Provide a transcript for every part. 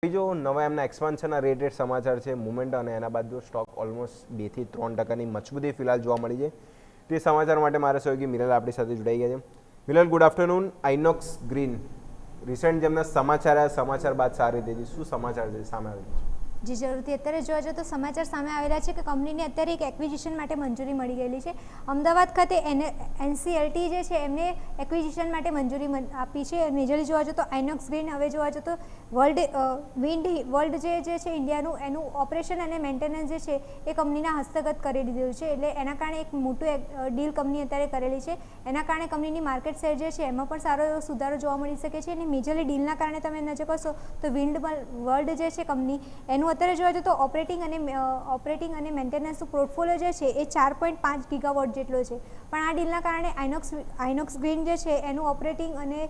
બીજો નવા એમના એક્સપાન્શનના રેટેડ સમાચાર છે મુવમેન્ટ અને એના બાદ જો સ્ટોક ઓલમોસ્ટ 2 થી 3% મજબૂતી ફિલહાલ જોવા મળી છે. તે સમાચાર માટે મારા સહયોગી મિરલ આપણી સાથે જોડાઈ ગયા છે. Miral, good afternoon. Inox Green recent જેમના સમાચાર આવ્યા, સમાચાર બાદ સારી રીતે શું સમાચાર છે સામે આવેલા છે? જી જરૂરથી. અત્યારે જોવા જઈએ તો સમાચાર સામે આવેલા છે કે કંપનીને અત્યારે એક એક્વિઝિશન માટે મંજૂરી મળી ગયેલી છે. અમદાવાદ ખાતે NCLT જે છે એમને એક્વિઝિશન માટે મંજૂરી આપી છે. મેજરલી જોવા જઈએ તો આઇનોક્સ ગ્રીન હવે જોવા જઈએ તો વર્લ્ડ જે છે ઇન્ડિયાનું એનું ઓપરેશન અને મેન્ટેનન્સ જે છે એ કંપનીના હસ્તગત કરી દીધેલું છે. એટલે એના કારણે એક મોટું ડીલ કંપની અત્યારે કરેલી છે. એના કારણે કંપનીની માર્કેટ શેર જે છે એમાં પણ સારો એવો સુધારો જોવા મળી શકે છે. અને મેજરલી ડીલના કારણે તમે નજર કરશો તો વર્લ્ડ જે છે કંપની એનું અત્યારે જોવા જઈએ તો ઓપરેટિંગ અને મેન્ટેનન્સનું પોર્ટફોલિયો જે છે એ 4.5 ગીગાવોટ જેટલો છે. પણ આ ડીલના કારણે આઇનોક્સ ગ્રીન જે છે એનું ઓપરેટિંગ અને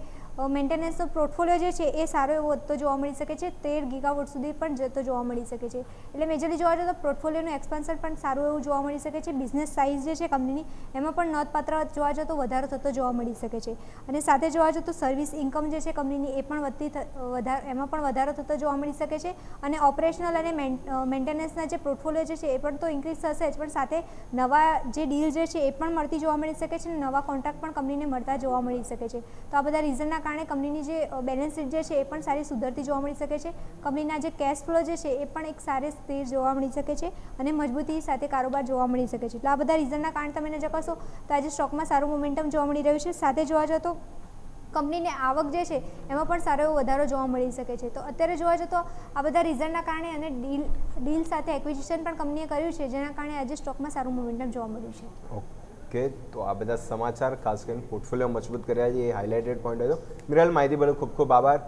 મેન્ટેનન્સનો પોર્ટફોલિયો જે છે એ સારો એવો વધતો જોવા મળી શકે છે. 13 ગીગાવોટ સુધી પણ જતો જોવા મળી શકે છે. એટલે મેજરલી જોવા જઈએ તો પોર્ટફોલિયોનું એક્સપાન્શન પણ સારું એવું જોવા મળી શકે છે. બિઝનેસ સાઇઝ જે છે કંપનીની એમાં પણ નોંધપાત્ર જોવા જઈએ તો વધારો થતો જોવા મળી શકે છે. અને સાથે જોવા જઈએ તો સર્વિસ ઇન્કમ જે છે કંપનીની એ પણ એમાં પણ વધારો થતો જોવા મળી શકે છે. અને ઓપરેશનલ અને મેન્ટેનન્સના જે પોર્ટફોલિયો જે છે એ પણ તો ઇન્ક્રીઝ થશે જ, પણ સાથે નવા જે ડીલ જે છે એ પણ મળતી જોવા મળી શકે છે. અને નવા કોન્ટ્રાક્ટ પણ કંપનીને મળતા જોવા મળી શકે છે. તો આ બધા રીઝનના કારણે કંપનીની જે બેલેન્સ શીટ જે છે એ પણ સારી સુધરતી જોવા મળી શકે છે. કંપનીના જે કેશ ફ્લો જે છે એ પણ એક સારી સ્થિર જોવા મળી શકે છે અને મજબૂતી સાથે કારોબાર જોવા મળી શકે છે. એટલે આ બધા રીઝનના કારણે તમે નજર કરશો તો આજે સ્ટોકમાં સારું મોમેન્ટમ જોવા મળી રહ્યું છે. સાથે જોવા જઈએ તો કંપનીની આવક જે છે એમાં પણ સારો એવો વધારો જોવા મળી શકે છે. તો અત્યારે જોવા જઈએ તો આ બધા રીઝનના કારણે અને ડીલ સાથે એક્વિઝિશન પણ કંપનીએ કર્યું છે, જેના કારણે આજે સ્ટોકમાં સારું મોમેન્ટમ જોવા મળ્યું છે. ઓકે, તો આ બધા સમાચાર ખાસ કરીને પોર્ટફોલિયો મજબૂત કર્યા છે એ હાઇલાઇટેડ પોઈન્ટ હતો. મિરલ, માહિતી બદલ ખૂબ ખૂબ આભાર.